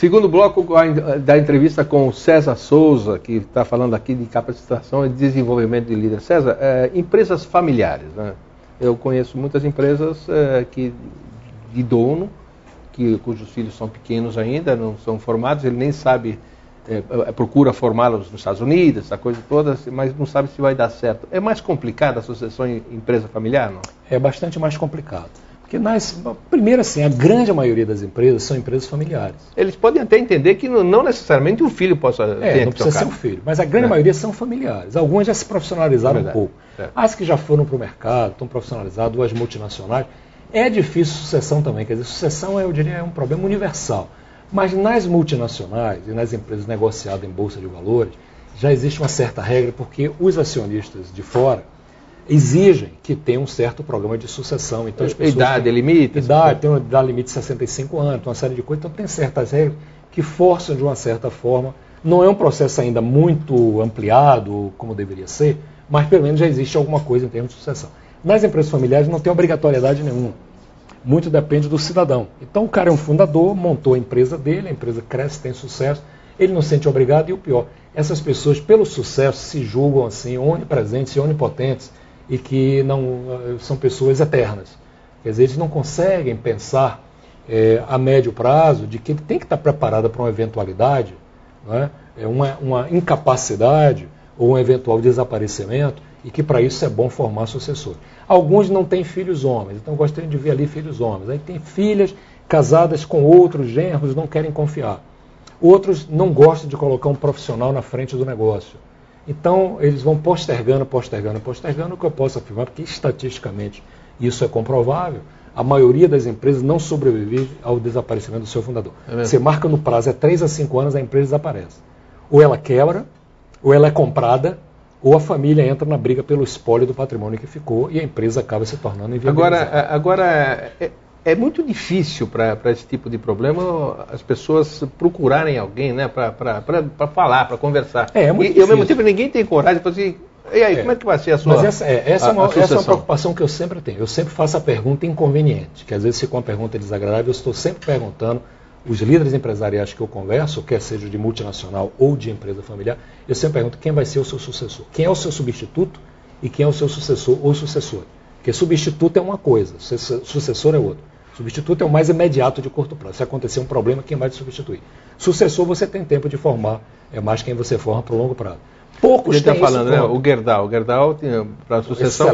Segundo bloco da entrevista com o César Souza, que está falando aqui de capacitação e desenvolvimento de líderes. César, empresas familiares, né? Eu conheço muitas empresas de dono, cujos filhos são pequenos ainda, não são formados, ele nem sabe, procura formá-los nos Estados Unidos, essa coisa toda, mas não sabe se vai dar certo. É mais complicado a sucessão em empresa familiar, não? É bastante mais complicado. Porque, primeiro assim, a grande maioria das empresas são empresas familiares. Eles podem até entender que não necessariamente um filho possa ter não precisa ser um filho, mas a grande maioria são familiares. Algumas já se profissionalizaram um pouco. As que já foram para o mercado, estão profissionalizadas, ou as multinacionais, é difícil sucessão também. Quer dizer, sucessão, eu diria, é um problema universal. Mas nas multinacionais e nas empresas negociadas em bolsa de valores, já existe uma certa regra, porque os acionistas de fora exigem que tenha um certo programa de sucessão. Então, as pessoas idade, limite? Tem uma idade limite de 65 anos, uma série de coisas. Então, tem certas regras que forçam de uma certa forma. Não é um processo ainda muito ampliado, como deveria ser, mas pelo menos já existe alguma coisa em termos de sucessão. Nas empresas familiares não tem obrigatoriedade nenhuma. Muito depende do cidadão. Então, o cara é um fundador, montou a empresa dele, a empresa cresce, tem sucesso, ele não se sente obrigado e o pior, essas pessoas, pelo sucesso, se julgam assim, onipresentes e onipotentes, e que não são pessoas eternas. Quer dizer, eles não conseguem pensar a médio prazo de que ele tem que estar preparado para uma eventualidade, não é? Uma incapacidade ou um eventual desaparecimento, e que para isso é bom formar sucessores. Alguns não têm filhos homens, então gostariam de ver ali filhos homens. Aí tem filhas casadas com outros genros, não querem confiar. Outros não gostam de colocar um profissional na frente do negócio. Então, eles vão postergando, o que eu posso afirmar, porque estatisticamente isso é comprovável, a maioria das empresas não sobrevive ao desaparecimento do seu fundador. Você marca no prazo, 3 a 5 anos, a empresa desaparece. Ou ela quebra, ou ela é comprada, ou a família entra na briga pelo espólio do patrimônio que ficou e a empresa acaba se tornando inviabilizada. Agora é muito difícil para esse tipo de problema as pessoas procurarem alguém, né, para falar, para conversar. É muito difícil. E ao mesmo tempo ninguém tem coragem de fazer. E aí, como é que vai ser a sua Mas essa é uma preocupação que eu sempre tenho. Eu sempre faço a pergunta inconveniente, que às vezes fica uma pergunta desagradável, eu estou sempre perguntando, os líderes empresariais que eu converso, quer seja de multinacional ou de empresa familiar, eu sempre pergunto quem vai ser o seu sucessor. Quem é o seu substituto e quem é o seu sucessor ou sucessor. Porque substituto é uma coisa, sucessor é outra. Substituto é o mais imediato de curto prazo. Se acontecer um problema, quem vai te substituir? Sucessor, você tem tempo de formar, é mais quem você forma para o longo prazo. Poucos têm falando, né? O Gerdau para a sucessão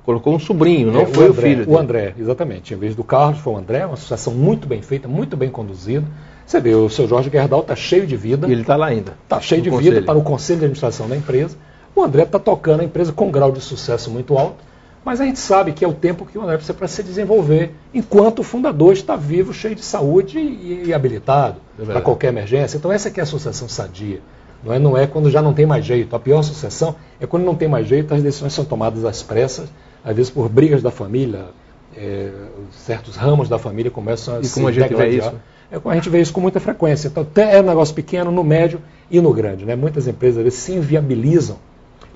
colocou um sobrinho, não foi o filho dele. O André, exatamente. Em vez do Carlos, foi o André, uma sucessão muito bem feita, muito bem conduzida. Você vê, o seu Jorge Gerdau está cheio de vida. E ele está lá ainda. Está cheio de vida, está no conselho de administração da empresa. O André está tocando a empresa com um grau de sucesso muito alto, mas a gente sabe que é o tempo que o André precisa para se desenvolver, enquanto o fundador está vivo, cheio de saúde e habilitado para qualquer emergência. Então essa aqui é a sucessão sadia. Não é quando já não tem mais jeito. A pior sucessão é quando não tem mais jeito, as decisões são tomadas às pressas, às vezes por brigas da família, certos ramos da família começam a se degradar. A gente vê isso com muita frequência. Então é um negócio pequeno, no médio e no grande. Né? Muitas empresas às vezes se inviabilizam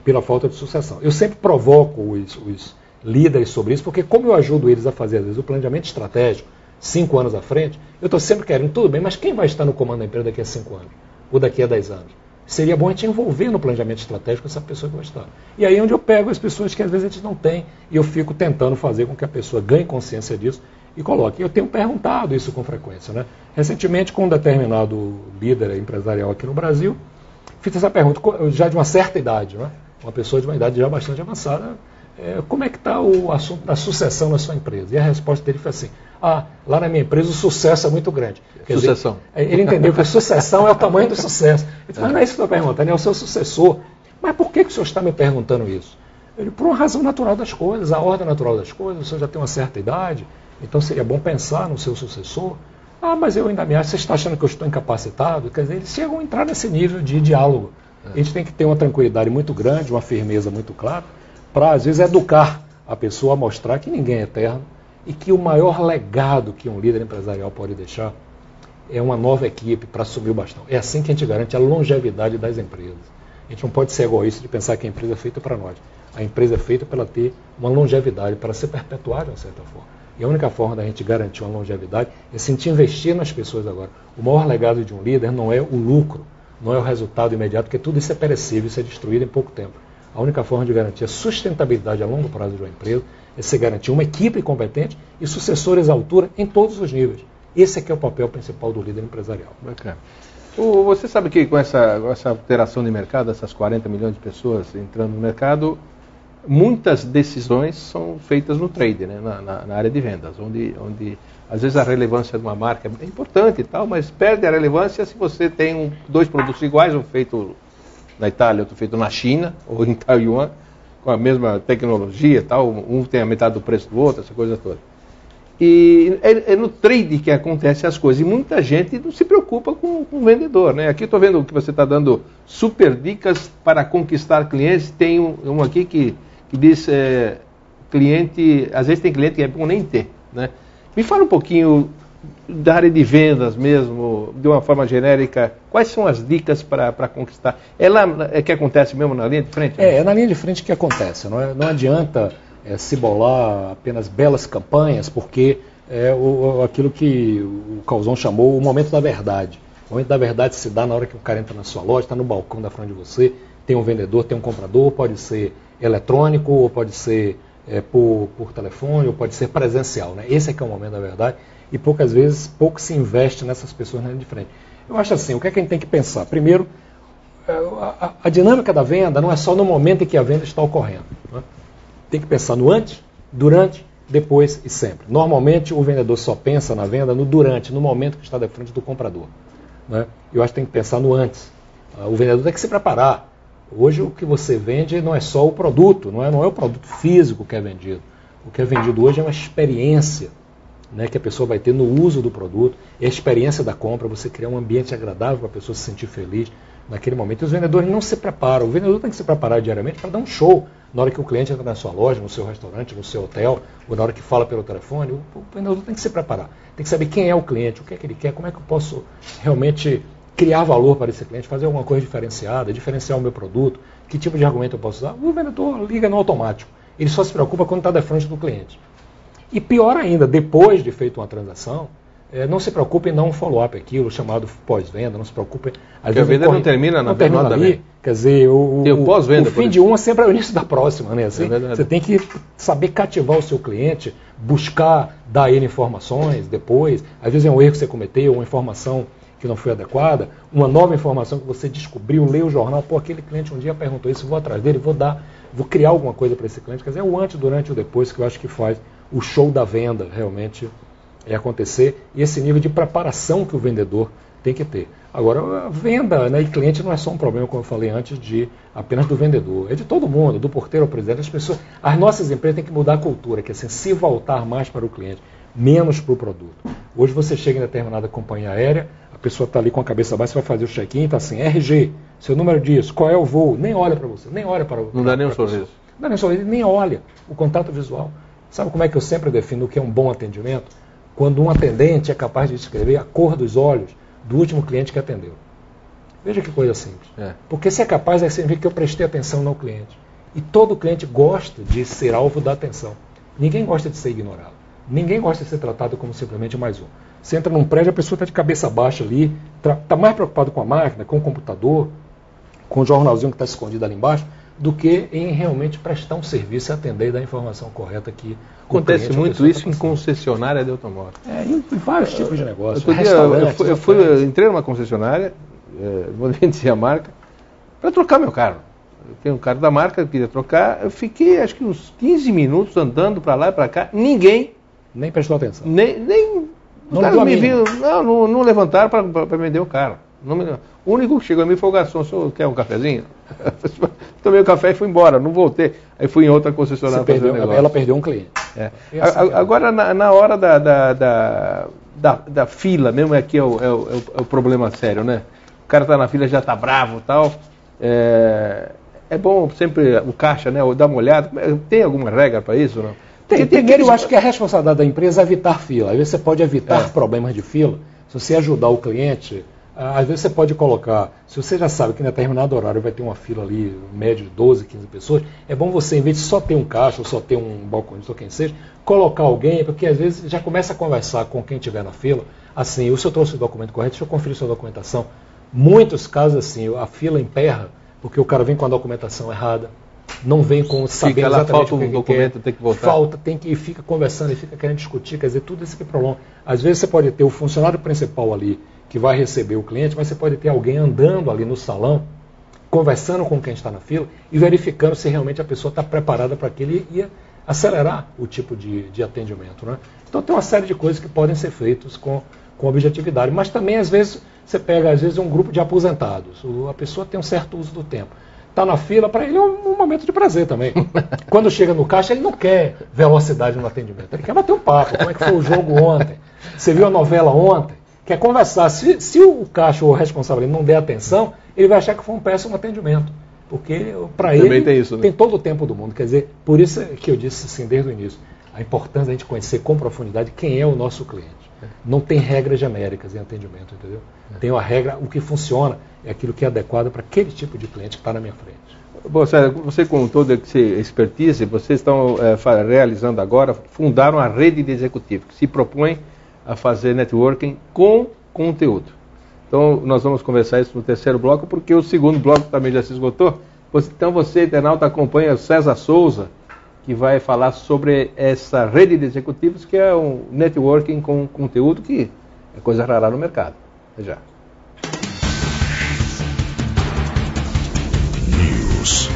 pela falta de sucessão. Eu sempre provoco os líderes sobre isso, porque como eu ajudo eles a fazer, às vezes, o planejamento estratégico, 5 anos à frente, eu estou sempre querendo, tudo bem, mas quem vai estar no comando da empresa daqui a 5 anos? Ou daqui a 10 anos? Seria bom a gente envolver no planejamento estratégico essa pessoa que vai estar. E aí é onde eu pego as pessoas que às vezes a gente não tem, e eu fico tentando fazer com que a pessoa ganhe consciência disso e coloque. Eu tenho perguntado isso com frequência. Né? Recentemente, com um determinado líder empresarial aqui no Brasil, fiz essa pergunta, já de uma certa idade, né? Uma pessoa de uma idade já bastante avançada, como é que está o assunto da sucessão na sua empresa? E a resposta dele foi assim, lá na minha empresa o sucesso é muito grande. Quer sucessão. Dizer, ele entendeu que a sucessão é o tamanho do sucesso. Ele disse, mas não é isso que eu estou perguntando, é o seu sucessor. Mas por que o senhor está me perguntando isso? Ele, por uma razão natural das coisas, a ordem natural das coisas, o senhor já tem uma certa idade, então seria bom pensar no seu sucessor. Mas eu ainda me acho, você está achando que eu estou incapacitado? Quer dizer, eles chegam a entrar nesse nível de diálogo. A gente tem que ter uma tranquilidade muito grande, uma firmeza muito clara, para, às vezes, educar a pessoa a mostrar que ninguém é eterno e que o maior legado que um líder empresarial pode deixar é uma nova equipe para assumir o bastão. É assim que a gente garante a longevidade das empresas. A gente não pode ser egoísta de pensar que a empresa é feita para nós. A empresa é feita para ela ter uma longevidade, para se perpetuar de uma certa forma. E a única forma da gente garantir uma longevidade é se a gente investir nas pessoas agora. O maior legado de um líder não é o lucro, não é o resultado imediato, porque tudo isso é perecível, isso é destruído em pouco tempo. A única forma de garantir a sustentabilidade a longo prazo de uma empresa é se garantir uma equipe competente e sucessores à altura em todos os níveis. Esse é que é o papel principal do líder empresarial. Bacana. Você sabe que com essa alteração de mercado, essas 40 milhões de pessoas entrando no mercado, muitas decisões são feitas no trade, né? na área de vendas, onde às vezes a relevância de uma marca é importante e tal, mas perde a relevância se você tem dois produtos iguais, um feito na Itália, outro feito na China ou em Taiwan, com a mesma tecnologia e tal, um tem a metade do preço do outro, essa coisa toda. E é no trade que acontecem as coisas. E muita gente não se preocupa com o vendedor, né? Aqui estou vendo que você está dando super dicas para conquistar clientes. Tem um aqui que diz cliente, às vezes tem cliente que é bom nem ter, né? Me fala um pouquinho da área de vendas mesmo, de uma forma genérica. Quais são as dicas para conquistar? É lá que acontece mesmo na linha de frente? Né? É na linha de frente que acontece. Não adianta se bolar apenas belas campanhas, porque é aquilo que o Calzon chamou o momento da verdade. O momento da verdade se dá na hora que o cara entra na sua loja, está no balcão da frente de você, tem um vendedor, tem um comprador, pode ser eletrônico, ou pode ser por telefone, ou pode ser presencial. Né? Esse é que é o momento da verdade, e poucas vezes, pouco se investe nessas pessoas na linha de frente. Eu acho assim, o que é que a gente tem que pensar? Primeiro, a dinâmica da venda não é só no momento em que a venda está ocorrendo. Né? Tem que pensar no antes, durante, depois e sempre. Normalmente o vendedor só pensa na venda no durante, no momento que está de frente do comprador. Né? Eu acho que tem que pensar no antes. O vendedor tem que se preparar. Hoje o que você vende não é só o produto, não é o produto físico que é vendido. O que é vendido hoje é uma experiência, né, que a pessoa vai ter no uso do produto, é a experiência da compra, você criar um ambiente agradável para a pessoa se sentir feliz naquele momento. E os vendedores não se preparam. O vendedor tem que se preparar diariamente para dar um show. Na hora que o cliente entra na sua loja, no seu restaurante, no seu hotel, ou na hora que fala pelo telefone, o vendedor tem que se preparar. Tem que saber quem é o cliente, o que é que ele quer, como é que eu posso realmente criar valor para esse cliente, fazer alguma coisa diferenciada, diferenciar o meu produto, que tipo de argumento eu posso usar. O vendedor liga no automático. Ele só se preocupa quando está de frente do cliente. E pior ainda, depois de feita uma transação, não se preocupe em dar um follow-up, aquilo chamado pós-venda, não se preocupe. Porque a venda não termina na termina ali. Quer dizer, o fim de uma sempre é o início da próxima, né? Assim, você tem que saber cativar o seu cliente, buscar dar a ele informações depois. Às vezes é um erro que você cometeu, uma informação que não foi adequada, uma nova informação que você descobriu, leu o jornal, aquele cliente um dia perguntou isso, vou atrás dele, vou criar alguma coisa para esse cliente. Quer dizer, é o antes, durante e o depois que eu acho que faz o show da venda realmente acontecer, e esse nível de preparação que o vendedor tem que ter. Agora, a venda, né, e cliente não é só um problema, como eu falei antes, apenas do vendedor, é de todo mundo, do porteiro ao presidente. As nossas empresas têm que mudar a cultura, que é assim, se voltar mais para o cliente, menos para o produto. Hoje você chega em determinada companhia aérea, a pessoa está ali com a cabeça baixa, vai fazer o check-in, está assim, RG, seu número disso, qual é o voo, nem olha para você, nem olha para o... Não dá nem um sorriso. Não dá nem um sorriso, nem olha o contato visual. Sabe como é que eu sempre defino o que é um bom atendimento? Quando um atendente é capaz de descrever a cor dos olhos do último cliente que atendeu. Veja que coisa simples. Porque se é capaz, aí significa que eu prestei atenção no cliente. E todo cliente gosta de ser alvo da atenção. Ninguém gosta de ser ignorado. Ninguém gosta de ser tratado como simplesmente mais um. Você entra num prédio, a pessoa está de cabeça baixa ali, está mais preocupado com a máquina, com o computador, com o jornalzinho que está escondido ali embaixo, do que em realmente prestar um serviço e atender e dar a informação correta que acontece muito isso em concessionária de automóvel. Em vários tipos de negócios. Eu entrei numa concessionária, não vou dizer a marca, para trocar meu carro. Eu tenho um carro da marca, eu queria trocar, eu fiquei acho que uns 15 minutos andando para lá e para cá, ninguém... Nem prestou atenção. Não me viu, não levantaram para vender o carro. O único que chegou a mim foi o garçom. O senhor quer um cafezinho? Tomei o café e fui embora, não voltei. Aí fui em outra concessionária fazer o negócio. Ela perdeu um cliente. Agora, na hora da fila, mesmo aqui é o problema sério, né? O cara está na fila, já está bravo e tal. É bom sempre o caixa, né? Dar uma olhada. Tem alguma regra para isso ou não? Primeiro, eu acho que a responsabilidade da empresa é evitar fila. Às vezes você pode evitar problemas de fila se você ajudar o cliente Às vezes você pode colocar, se você já sabe que em determinado horário vai ter uma fila ali, média de 12, 15 pessoas, é bom você, em vez de só ter um caixa ou só ter um balconista ou quem seja, colocar alguém, porque às vezes já começa a conversar com quem estiver na fila, assim, o senhor trouxe o documento correto, deixa eu conferir sua documentação. Muitos casos assim, a fila emperra, porque o cara vem com a documentação errada, não vem com sabendo exatamente falta o que documento, quer, tem que voltar. falta, tem que fica conversando e fica querendo discutir, quer dizer, tudo isso que prolonga. Às vezes você pode ter o funcionário principal ali que vai receber o cliente, mas você pode ter alguém andando ali no salão, conversando com quem está na fila e verificando se realmente a pessoa está preparada para aquilo e acelerar o tipo de atendimento, né? Então tem uma série de coisas que podem ser feitas com objetividade, mas também às vezes você pega às vezes um grupo de aposentados, a pessoa tem um certo uso do tempo. Está na fila, para ele é um momento de prazer também. Quando chega no caixa, ele não quer velocidade no atendimento. Ele quer bater um papo. Como é que foi o jogo ontem? Você viu a novela ontem? Quer conversar. Se o caixa ou o responsável não der atenção, ele vai achar que foi um péssimo atendimento. Porque para ele tem isso, né? Tem todo o tempo do mundo. Quer dizer, por isso que eu disse assim desde o início, a importância da gente conhecer com profundidade quem é o nosso cliente. Não tem regras genéricas em atendimento, entendeu? Tem uma regra, o que funciona é aquilo que é adequado para aquele tipo de cliente que está na minha frente. Bom, Sérgio, você com toda essa expertise, vocês estão realizando agora, fundaram a rede de executivos, que se propõe a fazer networking com conteúdo. Então, nós vamos conversar isso no terceiro bloco, porque o segundo bloco também já se esgotou. Então, você, internauta, acompanha o César Souza, que vai falar sobre essa rede de executivos, que é um networking com conteúdo, que é coisa rara no mercado. Até já. News.